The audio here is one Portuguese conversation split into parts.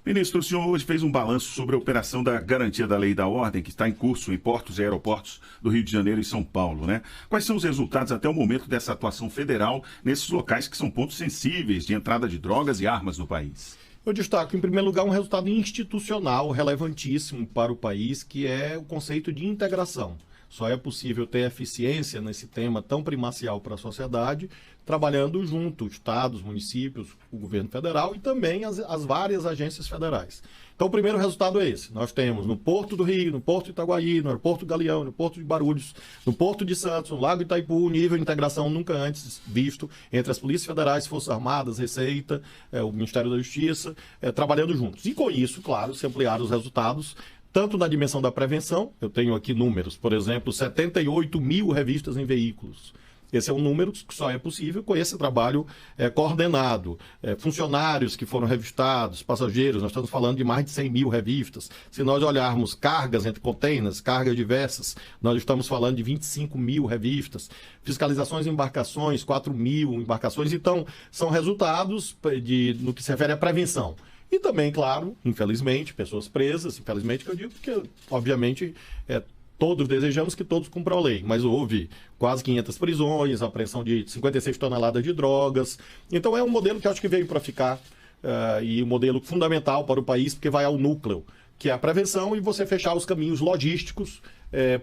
Ministro, o senhor hoje fez um balanço sobre a operação da garantia da lei e da ordem que está em curso em portos e aeroportos do Rio de Janeiro e São Paulo, né? Quais são os resultados até o momento dessa atuação federal nesses locais que são pontos sensíveis de entrada de drogas e armas no país? Eu destaco, em primeiro lugar, um resultado institucional relevantíssimo para o país, que é o conceito de integração. Só é possível ter eficiência nesse tema tão primacial para a sociedade, trabalhando junto, estados, municípios, o governo federal e também as várias agências federais. Então, o primeiro resultado é esse. Nós temos no Porto do Rio, no Porto de Itaguaí, no Aeroporto Galeão, no Porto de Guarulhos, no Porto de Santos, no Lago Itaipu, um nível de integração nunca antes visto entre as polícias federais, Forças Armadas, Receita, o Ministério da Justiça, trabalhando juntos. E com isso, claro, se ampliaram os resultados, tanto na dimensão da prevenção, eu tenho aqui números, por exemplo, 78 mil revistas em veículos. Esse é um número que só é possível com esse trabalho coordenado. Funcionários que foram revistados, passageiros, nós estamos falando de mais de 100 mil revistas. Se nós olharmos cargas entre containers, cargas diversas, nós estamos falando de 25 mil revistas. Fiscalizações em embarcações, 4 mil embarcações. Então, são resultados no que se refere à prevenção. E também, claro, infelizmente, pessoas presas, infelizmente que eu digo, porque, obviamente, todos desejamos que todos cumpram a lei, mas houve quase 500 prisões, apreensão de 56 toneladas de drogas. Então é um modelo que eu acho que veio para ficar e um modelo fundamental para o país, porque vai ao núcleo, que é a prevenção e você fechar os caminhos logísticos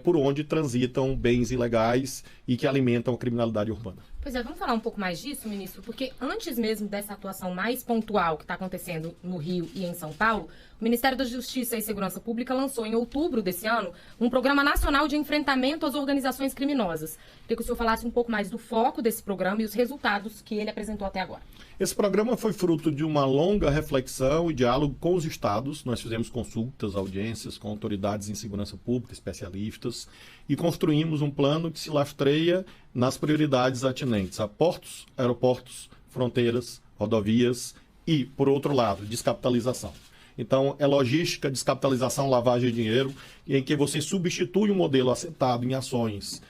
por onde transitam bens ilegais e que alimentam a criminalidade urbana. Pois é, vamos falar um pouco mais disso, ministro, porque antes mesmo dessa atuação mais pontual que está acontecendo no Rio e em São Paulo, o Ministério da Justiça e Segurança Pública lançou em outubro desse ano um programa nacional de enfrentamento às organizações criminosas. Queria que o senhor falasse um pouco mais do foco desse programa e os resultados que ele apresentou até agora. Esse programa foi fruto de uma longa reflexão e diálogo com os estados. Nós fizemos consultas, audiências com autoridades em segurança pública, especialistas, e construímos um plano que se lastreia nas prioridades atinentes a portos, aeroportos, fronteiras, rodovias e, por outro lado, descapitalização. Então, é logística, descapitalização, lavagem de dinheiro, em que você substitui um modelo assentado em ações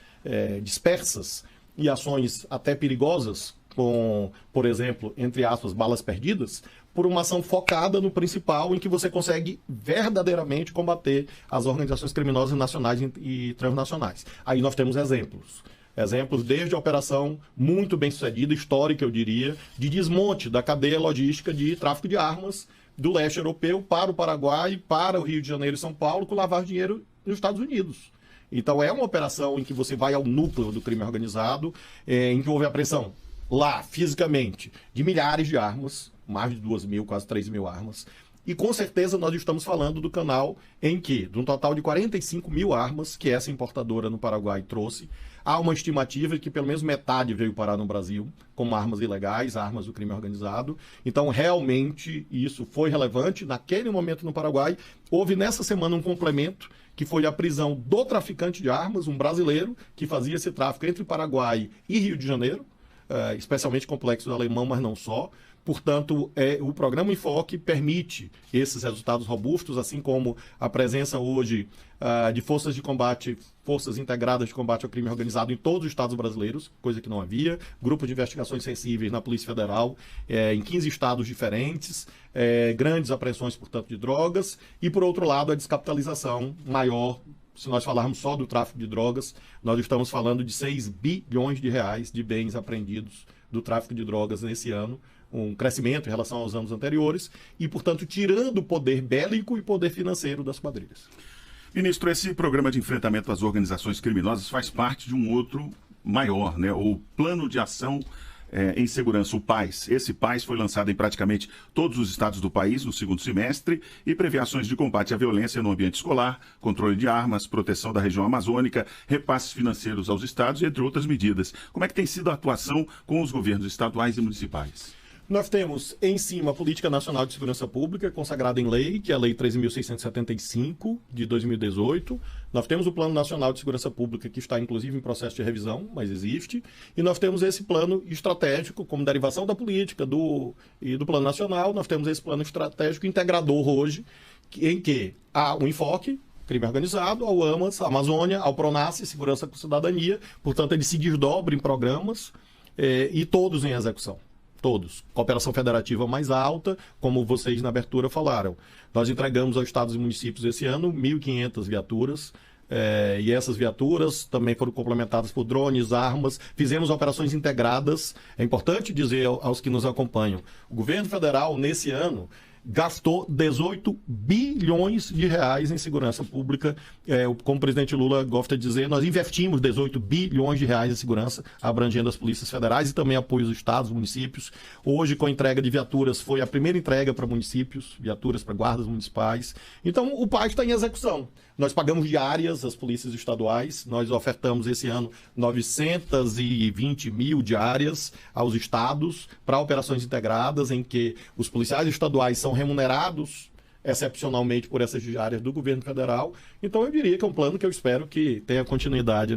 dispersas e ações até perigosas, com, por exemplo, entre aspas, balas perdidas, por uma ação focada no principal, em que você consegue verdadeiramente combater as organizações criminosas nacionais e transnacionais. Aí nós temos exemplos. Exemplos desde a operação muito bem sucedida, histórica, eu diria, de desmonte da cadeia logística de tráfico de armas do leste europeu para o Paraguai, para o Rio de Janeiro e São Paulo, com lavagem de dinheiro nos Estados Unidos. Então é uma operação em que você vai ao núcleo do crime organizado, em que houve apreensão lá, fisicamente, de milhares de armas, mais de 2 mil, quase 3 mil armas. E com certeza nós estamos falando do canal em que, de um total de 45 mil armas que essa importadora no Paraguai trouxe, há uma estimativa de que pelo menos metade veio parar no Brasil, como armas ilegais, armas do crime organizado. Então, realmente, isso foi relevante. Naquele momento no Paraguai, houve nessa semana um complemento, que foi a prisão do traficante de armas, um brasileiro, que fazia esse tráfico entre Paraguai e Rio de Janeiro, especialmente complexo do Alemão, mas não só. Portanto, o programa Enfoque permite esses resultados robustos, assim como a presença hoje de forças de combate, forças integradas de combate ao crime organizado em todos os estados brasileiros, coisa que não havia, grupo de investigações sensíveis na Polícia Federal em 15 estados diferentes, grandes apreensões, portanto, de drogas, e, por outro lado, a descapitalização maior. Se nós falarmos só do tráfico de drogas, nós estamos falando de 6 bilhões de reais de bens apreendidos do tráfico de drogas nesse ano, um crescimento em relação aos anos anteriores e, portanto, tirando o poder bélico e poder financeiro das quadrilhas. Ministro, esse programa de enfrentamento às organizações criminosas faz parte de um outro maior, né? O Plano de Ação em Segurança, o PAS. Esse PAS foi lançado em praticamente todos os estados do país no segundo semestre e prevê ações de combate à violência no ambiente escolar, controle de armas, proteção da região amazônica, repasses financeiros aos estados, entre outras medidas. Como é que tem sido a atuação com os governos estaduais e municipais? Nós temos, em cima, a Política Nacional de Segurança Pública, consagrada em lei, que é a Lei 13.675, de 2018. Nós temos o Plano Nacional de Segurança Pública, que está, inclusive, em processo de revisão, mas existe. E nós temos esse plano estratégico, como derivação da política e do Plano Nacional. Nós temos esse plano estratégico integrador hoje, em que há um enfoque, crime organizado, ao AMAS, à Amazônia, ao PRONASSE, Segurança com Cidadania. Portanto, ele se desdobra em programas e todos em execução. Todos. Cooperação federativa mais alta, como vocês na abertura falaram. Nós entregamos aos estados e municípios esse ano 1.500 viaturas, e essas viaturas também foram complementadas por drones, armas. Fizemos operações integradas. É importante dizer aos que nos acompanham, o governo federal, nesse ano, gastou 18 bilhões de reais em segurança pública. Como o presidente Lula gosta de dizer, nós investimos 18 bilhões de reais em segurança, abrangendo as polícias federais e também apoio aos estados, municípios. Hoje, com a entrega de viaturas, foi a primeira entrega para municípios, viaturas para guardas municipais. Então, o PAI está em execução. Nós pagamos diárias às polícias estaduais, nós ofertamos esse ano 920 mil diárias aos estados para operações integradas, em que os policiais estaduais são remunerados excepcionalmente por essas diárias do governo federal. Então eu diria que é um plano que eu espero que tenha continuidade,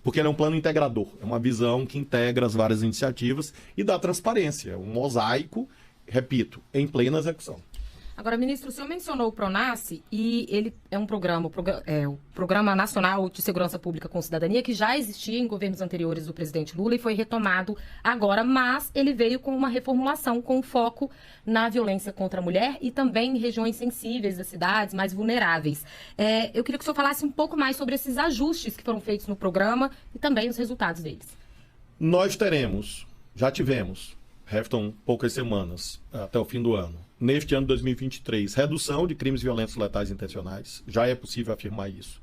porque ele é um plano integrador, é uma visão que integra as várias iniciativas e dá transparência, um mosaico, repito, em plena execução. Agora, ministro, o senhor mencionou o PRONASSE e ele é um programa, o Programa Nacional de Segurança Pública com Cidadania, que já existia em governos anteriores do presidente Lula e foi retomado agora, mas ele veio com uma reformulação, com foco na violência contra a mulher e também em regiões sensíveis das cidades, mais vulneráveis. Eu queria que o senhor falasse um pouco mais sobre esses ajustes que foram feitos no programa e também os resultados deles. Nós já tivemos, restam poucas semanas até o fim do ano, neste ano de 2023, redução de crimes violentos letais intencionais. Já é possível afirmar isso.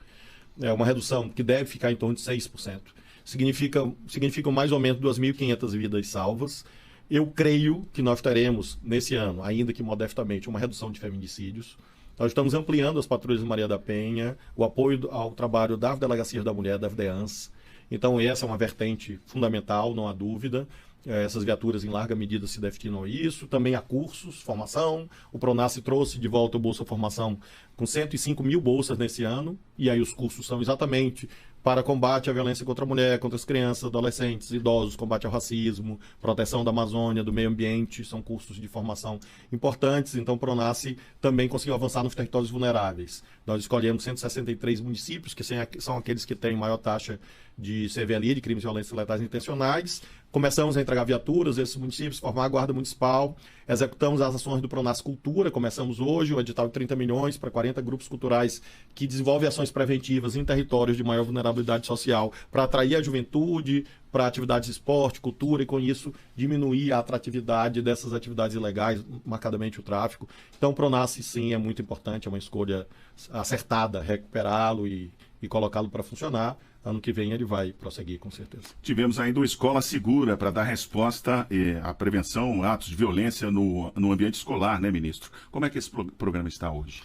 É uma redução que deve ficar em torno de 6%. Significa mais ou menos 2.500 vidas salvas. Eu creio que nós teremos, nesse ano, ainda que modestamente, uma redução de feminicídios. Nós estamos ampliando as patrulhas de Maria da Penha, o apoio ao trabalho das delegacias da mulher, das DEANS. Então, essa é uma vertente fundamental, não há dúvida. Essas viaturas, em larga medida, se destinam a isso. Também há cursos, formação. O PRONASSE trouxe de volta o Bolsa Formação com 105 mil bolsas nesse ano. E aí os cursos são exatamente para combate à violência contra a mulher, contra as crianças, adolescentes, idosos, combate ao racismo, proteção da Amazônia, do meio ambiente. São cursos de formação importantes. Então, o PRONASSE também conseguiu avançar nos territórios vulneráveis. Nós escolhemos 163 municípios, que são aqueles que têm maior taxa de CVLI, de crimes violentos letais intencionais. Começamos a entregar viaturas a esses municípios, formar a Guarda Municipal, executamos as ações do PRONASSE Cultura, começamos hoje o edital de 30 milhões para 40 grupos culturais que desenvolvem ações preventivas em territórios de maior vulnerabilidade social para atrair a juventude para atividades de esporte, cultura e, com isso, diminuir a atratividade dessas atividades ilegais, marcadamente o tráfico. Então, o PRONASSE, sim, é muito importante, é uma escolha acertada, recuperá-lo e colocá-lo para funcionar. Ano que vem ele vai prosseguir, com certeza. Tivemos ainda o Escola Segura para dar resposta à prevenção, atos de violência no ambiente escolar, né, ministro? Como é que esse programa está hoje?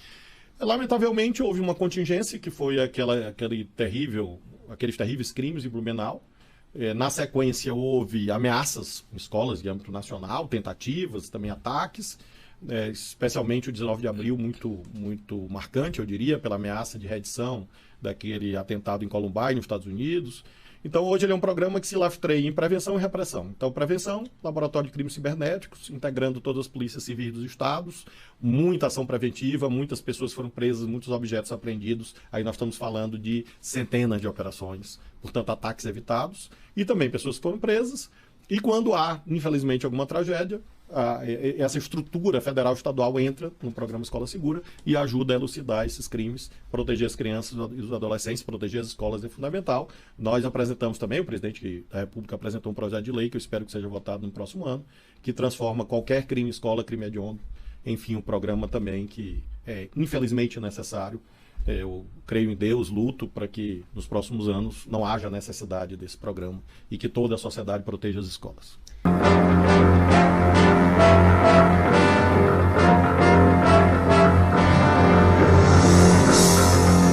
Lamentavelmente, houve uma contingência que foi aqueles terríveis crimes em Blumenau. Na sequência, houve ameaças em escolas de âmbito nacional, tentativas, também ataques. Especialmente o 19 de abril, muito marcante, eu diria, pela ameaça de reedição daquele atentado em Columbine, nos Estados Unidos. Então, hoje ele é um programa que se lastreia em prevenção e repressão. Então, prevenção, laboratório de crimes cibernéticos, integrando todas as polícias civis dos estados, muita ação preventiva, muitas pessoas foram presas, muitos objetos apreendidos. Aí nós estamos falando de centenas de operações, portanto, ataques evitados, e também pessoas foram presas. E quando há, infelizmente, alguma tragédia, essa estrutura federal estadual entra no programa Escola Segura e ajuda a elucidar esses crimes, proteger as crianças e os adolescentes, proteger as escolas é fundamental. Nós apresentamos também, o presidente da República apresentou um projeto de lei que eu espero que seja votado no próximo ano, que transforma qualquer crime em escola, crime hediondo. Enfim, um programa também que é infelizmente necessário. Eu creio em Deus, luto para que nos próximos anos não haja necessidade desse programa e que toda a sociedade proteja as escolas.